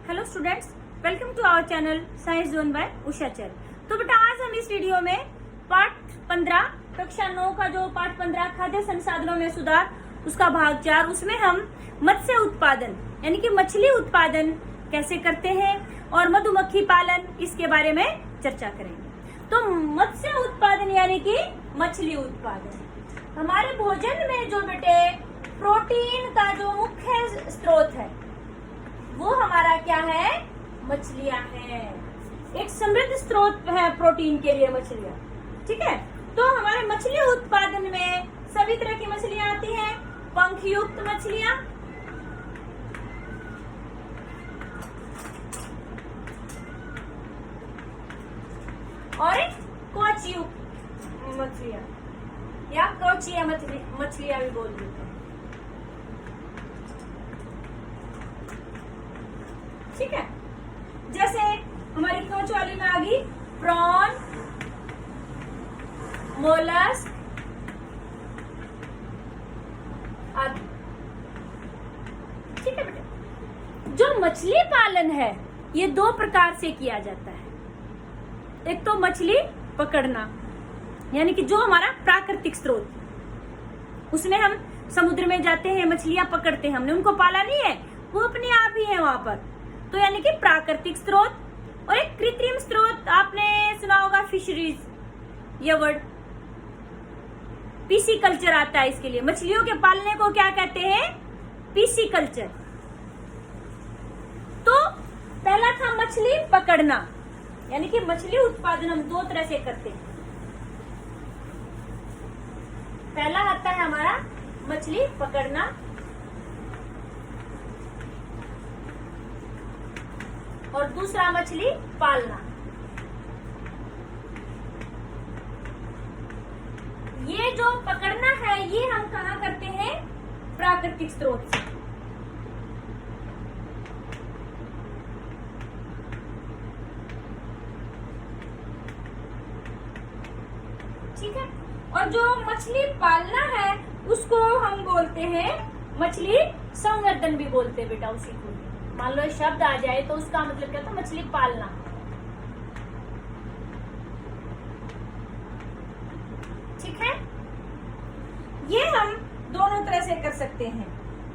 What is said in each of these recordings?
Hello students, welcome to our channel science zone by Usha चल। तो बेटा आज हम इस वीडियो में पाठ 15 कक्षा 9 का जो पाठ 15 खाद्य संसाधनों में सुधार उसका भाग 4 उसमें हम मत्स्य उत्पादन यानी कि मछली उत्पादन कैसे करते हैं और मधुमक्खी पालन इसके बारे में चर्चा करेंगे। तो मत्स्य उत्पादन यानी कि मछली उत्पादन हमारे भोजन में जो बेटे प्रोटीन का जो मुख्य स्रोत है वो हमारा क्या है, मछलियां हैं। एक समृद्ध स्रोत है प्रोटीन के लिए मछलियां, ठीक है। तो हमारे मछली उत्पादन में सभी तरह की मछलियां आती हैं। पंख युक्त मछलियां, और एक कोच युक्त मछलियां या कोचिया मछलियां भी बोल देते हैं, ठीक है। जैसे हमारी कोच वाली में आ गई प्रॉन, मोलस्क आदि, ठीक है बेटे। जो मछली पालन है ये दो प्रकार से किया जाता है। एक तो मछली पकड़ना यानी कि जो हमारा प्राकृतिक स्रोत, उसमें हम समुद्र में जाते हैं, मछलियां पकड़ते हैं, हमने उनको पाला नहीं है, वो अपने आप ही है वहां पर, तो यानी कि प्राकृतिक स्रोत। और एक कृत्रिम स्रोत, आपने सुना होगा फिशरीज, ये वर्ड पीसी कल्चर आता है इसके लिए। मछलियों के पालने को क्या कहते हैं, पीसी कल्चर। तो पहला था मछली पकड़ना यानी कि मछली उत्पादन हम दो तरह से करते हैं। पहला आता है हमारा मछली पकड़ना, और दूसरा मछली पालना। ये जो पकड़ना है ये हम कहाँ करते हैं, प्राकृतिक स्रोत से। ठीक है। और जो मछली पालना है उसको हम बोलते हैं मछली संवर्धन भी बोलते हैं बेटा उसी को। मान लो शब्द आ जाए तो उसका मतलब क्या था, मछली पालना। ठीक है। ये हम दोनों तरह से कर सकते हैं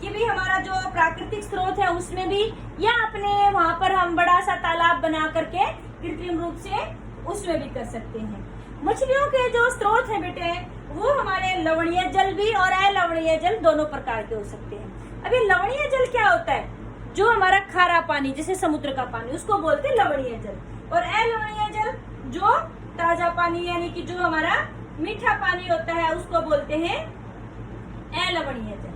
कि भी हमारा जो प्राकृतिक स्रोत है उसमें भी, या अपने वहां पर हम बड़ा सा तालाब बना करके कृत्रिम रूप से उसमें भी कर सकते हैं। मछलियों के जो स्रोत है बेटे वो हमारे लवणीय जल भी और अलवणीय जल दोनों प्रकार के हो सकते हैं। अब ये लवणीय जल क्या होता है, जो हमारा खारा पानी जैसे समुद्र का पानी उसको बोलते हैं लवणीय जल, और अलवणीय जल जो ताजा पानी यानी कि जो हमारा मीठा पानी होता है उसको बोलते हैं अलवणीय जल।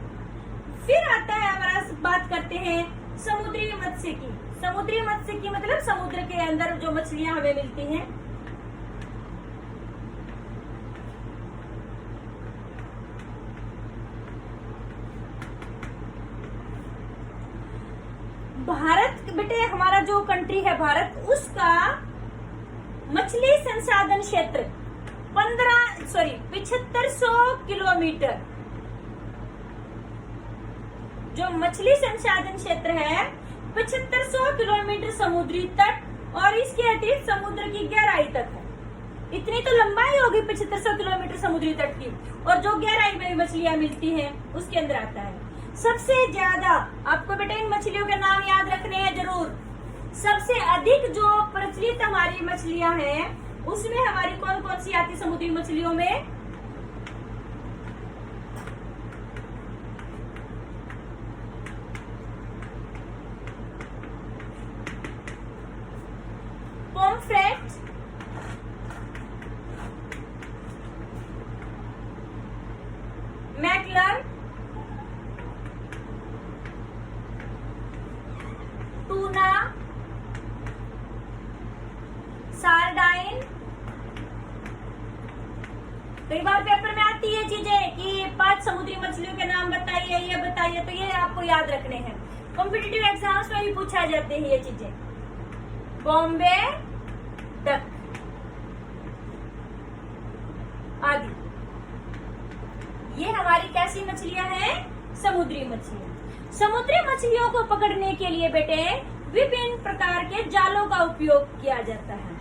फिर आता है हमारा, बात करते हैं समुद्री मत्स्य की। समुद्री मत्स्य की मतलब समुद्र के अंदर जो मछलियां हमें मिलती हैं। भारत बेटे, हमारा जो कंट्री है भारत, उसका मछली संसाधन क्षेत्र 7500 किलोमीटर। जो मछली संसाधन क्षेत्र है 7500 किलोमीटर समुद्री तट, और इसके अतिरिक्त समुद्र की गहराई तक है। इतनी तो लंबाई होगी 7500 किलोमीटर समुद्री तट की, और जो गहराई में मछलियां मिलती हैं उसके अंदर आता है। सबसे ज्यादा आपको बेटे इन मछलियों के नाम याद रखने हैं जरूर। सबसे अधिक जो प्रचलित हमारी मछलियां हैं उसमें हमारी कौन कौन सी आती समुद्री मछलियों में, पोम्फ्रेट, मैकलर, टूना, सार्डाइन। कई बार पेपर में आती है चीजें कि 5 समुद्री मछलियों के नाम बताइए, ये बताइए, तो ये आपको याद रखने हैं। कॉम्पिटिटिव एग्जाम्स में भी पूछा जाते हैं ये चीजें। बॉम्बे डक आदि, ये हमारी कैसी मछलियां हैं, समुद्री मछलियां। समुद्री मछलियों को पकड़ने के लिए बेटे विभिन्न प्रकार के जालों का उपयोग किया जाता है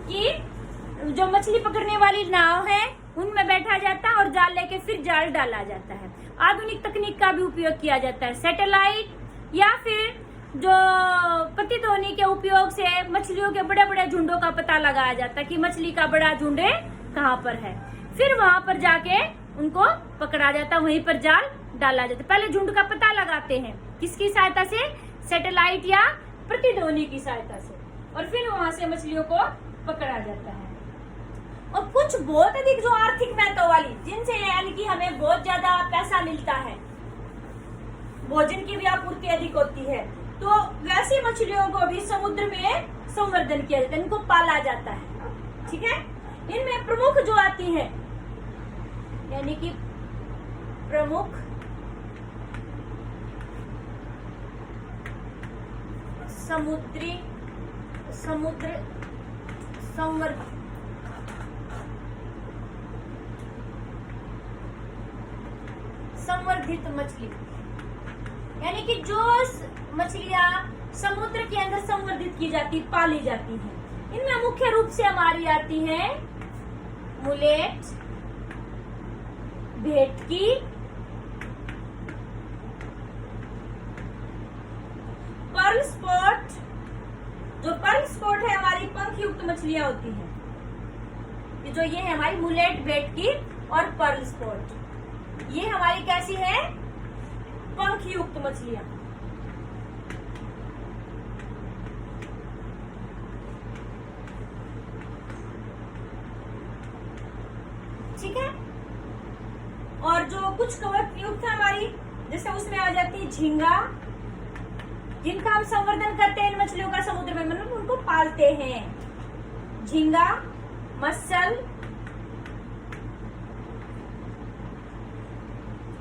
कि जो मछली पकड़ने वाली नाव है उनमें बैठा जाता है और जाल लेके फिर जाल डाला जाता है। आधुनिक तकनीक का भी उपयोग किया जाता है। सैटेलाइट या फिर जो प्रतिध्वनि के उपयोग से मछलियों के बड़े बड़े झुंडों का पता लगाया जाता है कि मछली का बड़ा झुंड कहाँ पर है। फिर वहां पर जाके उनको पकड़ा जाता है, वहीं पर जाल डाला जाता है। पहले झुंड का पता लगाते हैं किसकी सहायता से, सैटेलाइट या प्रतिध्वनि की सहायता से, और फिर वहां से मछलियों को पकड़ा जाता है। और कुछ बहुत अधिक जो आर्थिक महत्व वाली, जिनसे यानी कि हमें बहुत ज्यादा पैसा मिलता है, भोजन की भी आपूर्ति अधिक होती है, तो वैसी मछलियों को भी समुद्र में संवर्धन किया जाता है, इनको पाला जाता है। ठीक है, इनमें प्रमुख जो आती है यानी कि प्रमुख समुद्र संवर्धित मछली, यानी कि जो मछलियां समुद्र के अंदर संवर्धित की जाती, पाली जाती हैं, इनमें मुख्य रूप से हमारी आती है मुलेट, भेटकी, पर्ल स्पॉट। जो पर्ल स्पॉट है हमारी पंख युक्त मछलियां होती हैं, जो ये है हमारी मुलेट, भेटकी और पर्ल स्पॉट, ये हमारी कैसी है, पंख युक्त मछलियां। ठीक है, और जो कुछ कवच युक्त है हमारी, जैसे उसमें आ जाती है झींगा, जिनका हम संवर्धन करते हैं इन मछलियों का समुद्र में, मतलब उनको पालते हैं। झींगा, मत्सल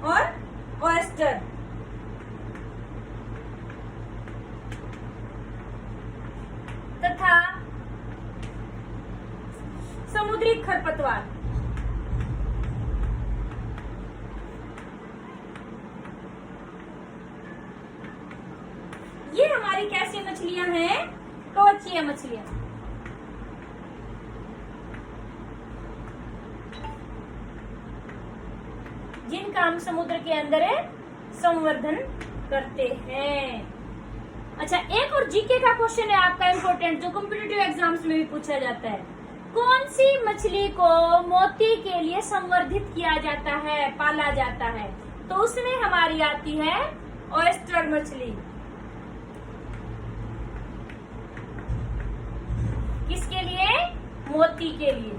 और ऑयस्टर। तथा समुद्री खरपतवार। ये हमारी कैसी मछलियां हैं, कवचीय मछलियां। जिनका हम समुद्र के अंदर संवर्धन करते हैं। अच्छा, एक और जीके का क्वेश्चन है आपका इम्पोर्टेंट, जो कॉम्पिटिटिव एग्जाम्स में भी पूछा जाता है। कौन सी मछली को मोती के लिए संवर्धित किया जाता है, पाला जाता है? तो उसमें हमारी आती है ऑयस्टर मछली। किसके लिए? मोती के लिए।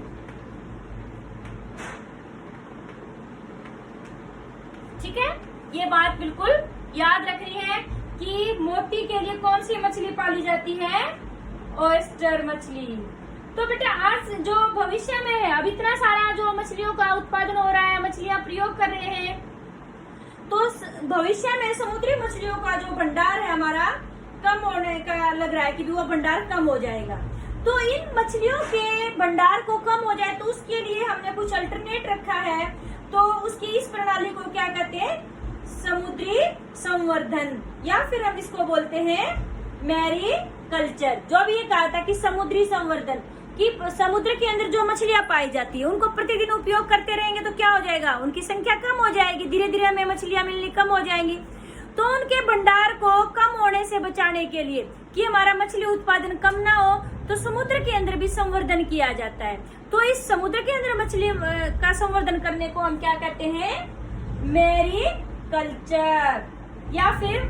ठीक है, ये बात बिल्कुल याद रखनी है कि मोती के लिए कौन सी मछली पाली जाती है? ऑयस्टर मछली। तो बेटा आज जो भविष्य में है, अब इतना सारा जो मछलियों का उत्पादन हो रहा है, मछलियां प्रयोग कर रहे हैं, तो भविष्य में समुद्री मछलियों का जो भंडार है हमारा कम होने का लग रहा है कि वो भंडार कम हो जाएगा। तो इन मछलियों के भंडार को कम हो जाए तो उसके लिए हमने कुछ अल्टरनेट रखा है। तो उसकी इस प्रणाली को क्या कहते हैं? समुद्री संवर्धन, या फिर हम इसको बोलते हैं मैरीकल्चर। जो भी ये कहा था कि समुद्री संवर्धन, कि समुद्र के अंदर जो मछलियां पाई जाती है उनको प्रतिदिन उपयोग करते रहेंगे तो क्या हो जाएगा? उनकी संख्या कम हो जाएगी, धीरे धीरे हमें मछलियां मिलनी कम हो जाएंगी। तो उनके भंडार को कम होने से बचाने के लिए, कि हमारा मछली उत्पादन कम ना हो, तो समुद्र के अंदर भी संवर्धन किया जाता है। तो इस समुद्र के अंदर मछली का संवर्धन करने को हम क्या कहते हैं? मैरीकल्चर, या फिर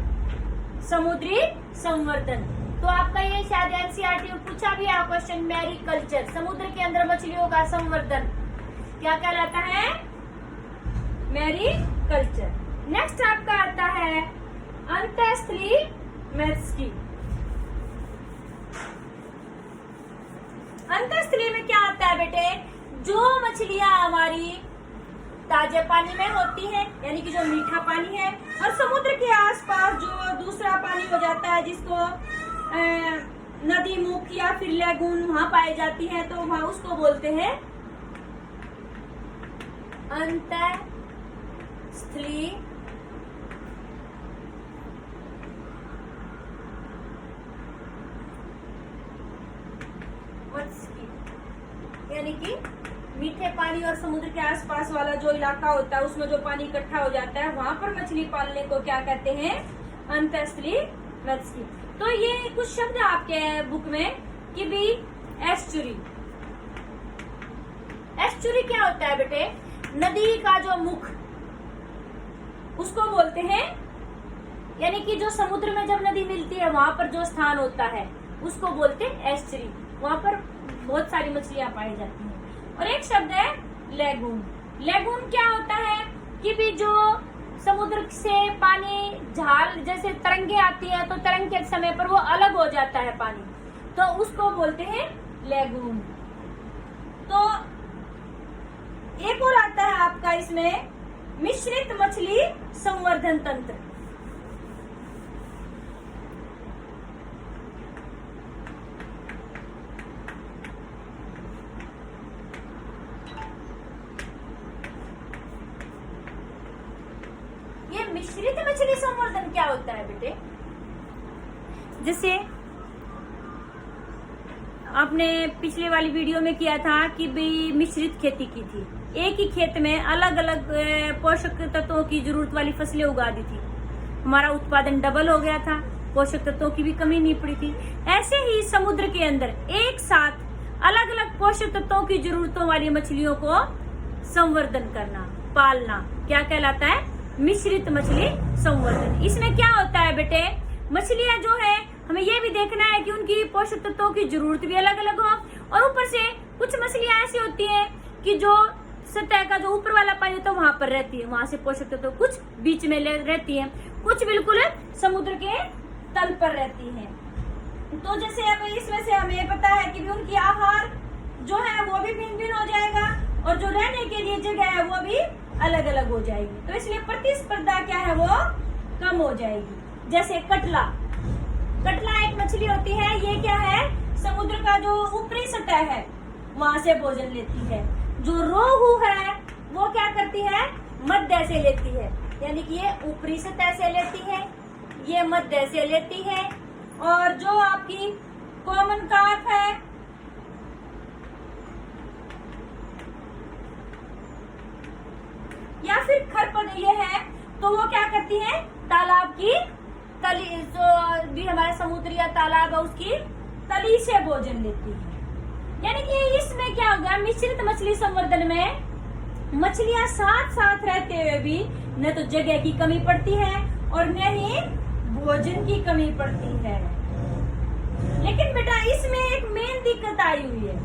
समुद्री संवर्धन। तो आपका ये शायद एनसीईआरटी में पूछा भी है क्वेश्चन, मैरीकल्चर, समुद्र के अंदर मछलियों का संवर्धन क्या कहलाता है? मैरीकल्चर। नेक्स्ट आपका आता है अंतःस्थलीय मोलस्की। अंतःस्थलीय में क्या आता है बेटे? जो मछलियां हमारी ताजे पानी में होती हैं, यानी कि जो मीठा पानी है, और समुद्र के आसपास जो दूसरा पानी हो जाता है, जिसको नदी मुख या फिर लैगून वहां पाई जाती है, तो वहां उसको बोलते हैं अंतःस्थलीय यानी कि मीठे पानी और समुद्र के आसपास वाला जो इलाका होता है उसमें जो पानी इकट्ठा हो जाता है वहां पर मछली पालने को क्या कहते हैं? अंतःस्थलीय मत्स्य। तो ये कुछ शब्द आपके बुक में कि भी एस्चुरी। एस्चुरी क्या होता है बेटे? नदी का जो मुख उसको बोलते हैं, यानी कि जो समुद्र में जब नदी मिलती है वहां पर जो स्थान होता है उसको बोलते हैं एस्चुरी। वहां पर बहुत सारी मछलियां पाई जाती हैं। और एक शब्द है लेगून। लेगून क्या होता है कि भी जो समुद्र से पानी झाल जैसे तरंगे आती है तो तरंग के समय पर वो अलग हो जाता है पानी, तो उसको बोलते हैं लेगून। तो एक और आता है आपका इसमें मिश्रित मछली संवर्धन तंत्र। ये मिश्रित मछली संवर्धन क्या होता है बेटे? जैसे आपने पिछले वाली वीडियो में किया था कि भी मिश्रित खेती की थी, एक ही खेत में अलग अलग पोषक तत्वों की जरूरत वाली फसलें उगा दी थी, हमारा उत्पादन डबल हो गया था, पोषक तत्वों की भी कमी नहीं पड़ी थी। ऐसे ही समुद्र के अंदर एक साथ अलग अलग पोषक तत्वों की जरूरतों वाली मछलियों को संवर्धन करना, पालना क्या कहलाता है? मिश्रित मछली संवर्धन। इसमें क्या होता है बेटे? मछलियां जो है हमें ये भी देखना है कि उनकी पोषक तत्वों की जरूरत भी अलग अलग हो, और ऊपर से कुछ मछलियां ऐसी होती हैं कि जो सतह का जो ऊपर वाला पानी होता है वहां पर रहती है, वहां से पोषक तत्व कुछ बीच में रहती है, कुछ बिल्कुल समुद्र के तल पर रहती है। तो जैसे अब इसमें से हमें पता है कि भी उनकी आहार जो है वो भी भिन्न भिन्न हो जाएगा और जो रहने के लिए जगह है वो भी अलग अलग हो जाएगी। तो इसलिए प्रतिस्पर्धा क्या है वो कम हो जाएगी। जैसे कटला, कटला एक मछली होती है, ये क्या है? समुद्र का जो ऊपरी सतह है वहां से भोजन लेती है। जो रोहू है वो क्या करती है? मध्य से लेती है, यानी कि ये ऊपरी सतह से लेती है, ये मध्य से लेती है। और जो आपकी कॉमन कार्प है या फिर खरपद ये है, तो वो क्या करती है? तालाब की तली, जो भी हमारा समुद्र या तालाब है उसकी तली से भोजन लेती है। यानी कि इसमें क्या होगा? मिश्रित मछली संवर्धन में मछलियां साथ साथ रहते हुए भी न तो जगह की कमी पड़ती है और न ही भोजन की कमी पड़ती है। लेकिन बेटा इसमें एक मेन दिक्कत आई हुई है।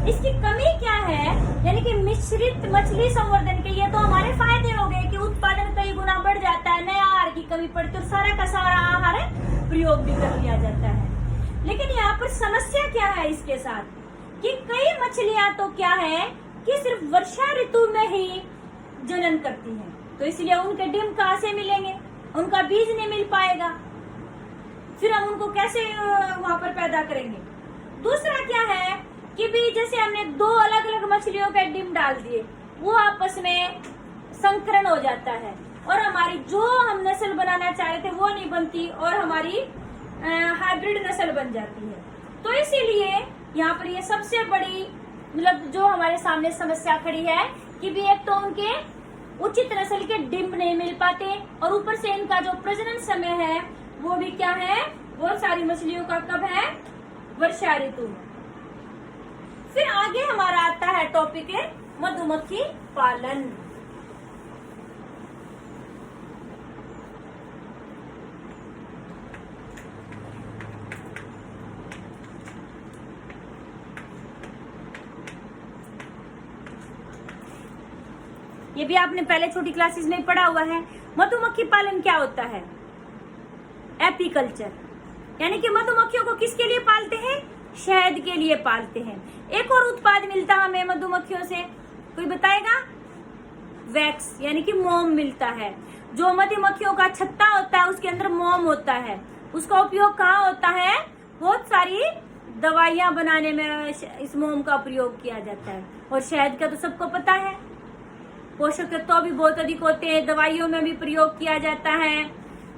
इसकी कमी क्या है? यानी कि मिश्रित मछली संवर्धन के ये तो हमारे फायदे हो गए कि उत्पादन कई गुना बढ़ जाता है, नया आहार की कमी पड़ती है और सारा का सारा आहार प्रयोग भी कर लिया जाता है। लेकिन यहाँ पर समस्या क्या है इसके साथ कि कई मछलियां तो क्या है कि सिर्फ वर्षा ऋतु में ही जनन करती हैं, तो इसलिए उनके डिम कहाँ से मिलेंगे? उनका बीज नहीं मिल पाएगा, फिर हम उनको कैसे वहां पर पैदा करेंगे? दूसरा क्या है कि भी जैसे हमने दो अलग अलग मछलियों के डिम डाल दिए, वो आपस में संकरण हो जाता है और हमारी जो हम नस्ल बनाना चाह रहे थे वो नहीं बनती और हमारी हाइब्रिड नस्ल बन जाती है। तो इसीलिए यहाँ पर ये सबसे बड़ी मतलब जो हमारे सामने समस्या खड़ी है कि भी एक तो उनके उचित नस्ल के डिम्ब नहीं मिल पाते और ऊपर से इनका जो प्रजनन समय है वो भी क्या है? बहुत सारी मछलियों का कब है? वर्षा ऋतु में। फिर आगे हमारा आता है टॉपिक है मधुमक्खी पालन। ये भी आपने पहले छोटी क्लासेस में पढ़ा हुआ है। मधुमक्खी पालन क्या होता है? एपीकल्चर, यानी कि मधुमक्खियों को किसके लिए पालते हैं? शहद के लिए पालते हैं। एक और उत्पाद मिलता है हमें मधुमक्खियों से, कोई बताएगा? वैक्स, यानी कि मोम मिलता है। जो मधुमक्खियों का छत्ता होता है उसके अंदर मोम होता है, उसका उपयोग कहाँ होता है? बहुत सारी दवाइयां बनाने में इस मोम का प्रयोग किया जाता है। और शहद का तो सबको पता है, पोषक तत्व भी बहुत अधिक होते हैं, दवाइयों में भी प्रयोग किया जाता है।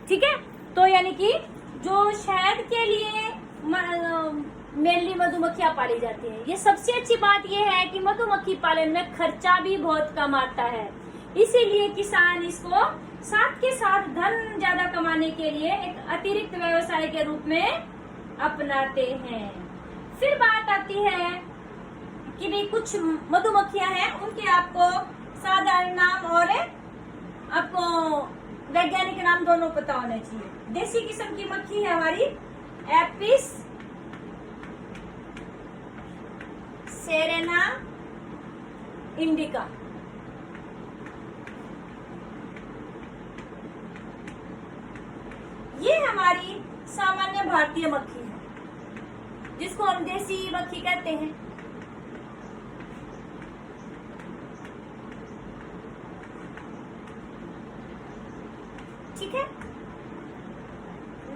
ठीक है, तो यानी कि जो शहद के लिए मेनली मधुमक्खियां पाली जाती हैं। ये सबसे अच्छी बात ये है कि मधुमक्खी पालन में खर्चा भी बहुत कम आता है, इसीलिए किसान इसको साथ के साथ धन ज्यादा कमाने के लिए एक अतिरिक्त व्यवसाय के रूप में अपनाते हैं। फिर बात आती है कि भी कुछ मधुमक्खियां हैं, उनके आपको साधारण नाम और आपको वैज्ञानिक नाम दोनों पता होने चाहिए। देसी किस्म की मक्खी है हमारी एपिस सेरेना इंडिका। ये हमारी सामान्य भारतीय मक्खी है, जिसको हम देसी मक्खी कहते हैं। ठीक है।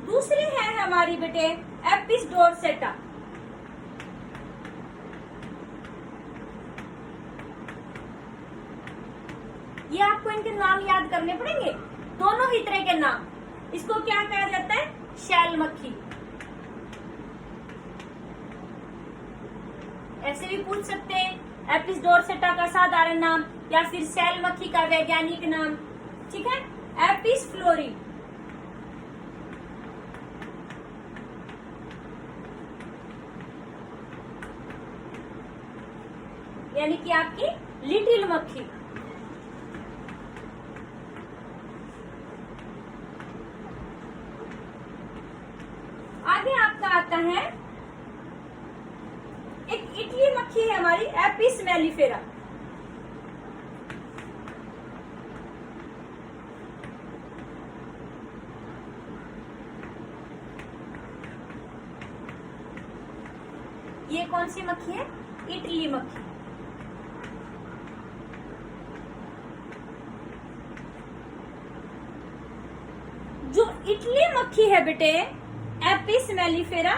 दूसरी है हमारी बेटे एपिस डोरसेटा। ये आपको इनके नाम याद करने पड़ेंगे, दोनों ही तरह के नाम। इसको क्या कहा जाता है? शैल मक्खी। ऐसे भी पूछ सकते हैं, एपिस डोरसेटा का साधारण नाम या फिर शैल मक्खी का वैज्ञानिक नाम। ठीक है। एपिस फ्लोरी, यानी कि आपकी लिटिल मक्खी। आगे आपका आता है एक इटली मक्खी है हमारी एपिस मेलिफेरा। ये कौन सी मक्खी है? इटली मक्खी। जो इटली मक्खी है बेटे एपिस मेलिफेरा,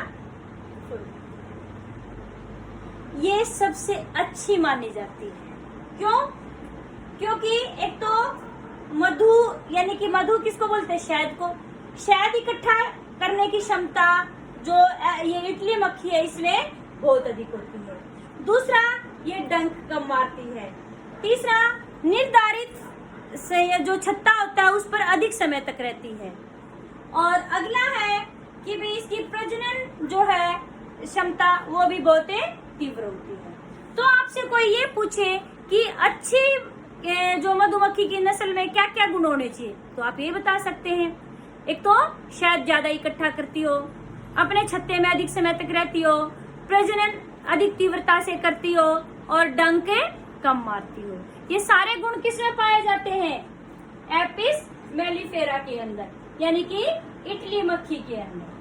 ये सबसे अच्छी मानी जाती है। क्यों? क्योंकि एक तो मधु, यानी कि मधु किसको बोलते हैं? शहद को। शहद इकट्ठा करने की क्षमता जो ये इटली मक्खी है इसमें बहुत अधिक होती है। दूसरा, ये डंक कम मारती है। तीसरा, निर्धारित से जो छत्ता होता है उस पर अधिक समय तक रहती है। और अगला है कि भी इसकी प्रजनन जो है क्षमता वो भी बहुत तीव्र होती है। तो आपसे कोई ये पूछे कि अच्छी जो मधुमक्खी की नस्ल में क्या क्या गुण होने चाहिए, तो आप ये बता सकते हैं। एक तो शहद ज्यादा इकट्ठा करती हो, अपने छत्ते में अधिक समय तक रहती हो, प्रजनन अधिक तीव्रता से करती हो और डंक कम मारती हो। ये सारे गुण किसमें पाए जाते हैं? एपिस मेलिफेरा के अंदर, यानी कि इटली मक्खी के अंदर।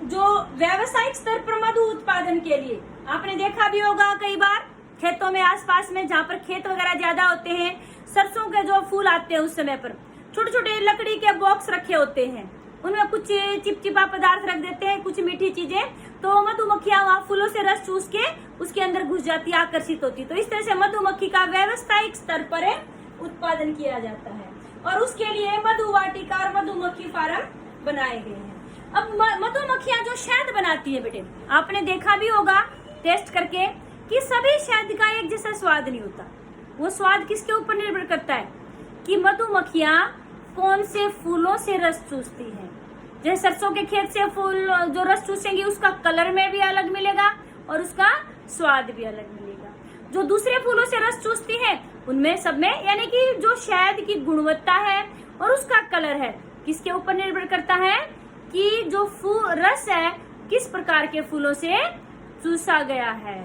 जो व्यावसायिक स्तर पर मधु उत्पादन के लिए आपने देखा भी होगा कई बार खेतों में आसपास में, जहाँ पर खेत वगैरह ज्यादा होते हैं, सरसों के जो फूल आते हैं उस समय पर छोटे छोटे लकड़ी के बॉक्स रखे होते हैं, उनमें कुछ चिपचिपा पदार्थ रख देते हैं, कुछ मीठी चीजें, तो मधुमक्खियां वहाँ फूलों से रस चूस के उसके अंदर घुस जाती, आकर्षित होती। तो इस तरह से मधुमक्खी का व्यावसायिक स्तर पर उत्पादन किया जाता है और उसके लिए मधुवाटिका और मधुमक्खी फार्म बनाए गए हैं। अब मधुमक्खियां जो शहद बनाती है बेटे, आपने देखा भी होगा टेस्ट करके कि सभी शहद का एक जैसा स्वाद नहीं होता। वो स्वाद किसके ऊपर निर्भर करता है कि मधुमक्खियां कौन से फूलों से रस चूसती हैं। जैसे सरसों के खेत से फूल जो रस चूसेंगे उसका कलर में भी अलग मिलेगा और उसका स्वाद भी अलग मिलेगा। जो दूसरे फूलों से रस चूसती है उनमें सब में, यानी कि जो शहद की गुणवत्ता है और उसका कलर है, किसके ऊपर निर्भर करता है कि जो रस है किस प्रकार के फूलों से चूसा गया है।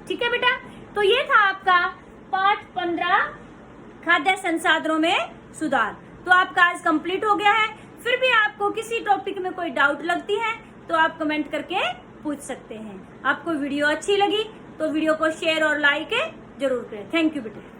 ठीक है बेटा, तो ये था आपका पाठ 15 खाद्य संसाधनों में सुधार। तो आपका आज कंप्लीट हो गया है। फिर भी आपको किसी टॉपिक में कोई डाउट लगती है तो आप कमेंट करके पूछ सकते हैं। आपको वीडियो अच्छी लगी तो वीडियो को शेयर और लाइक जरूर करें। थैंक यू बेटा।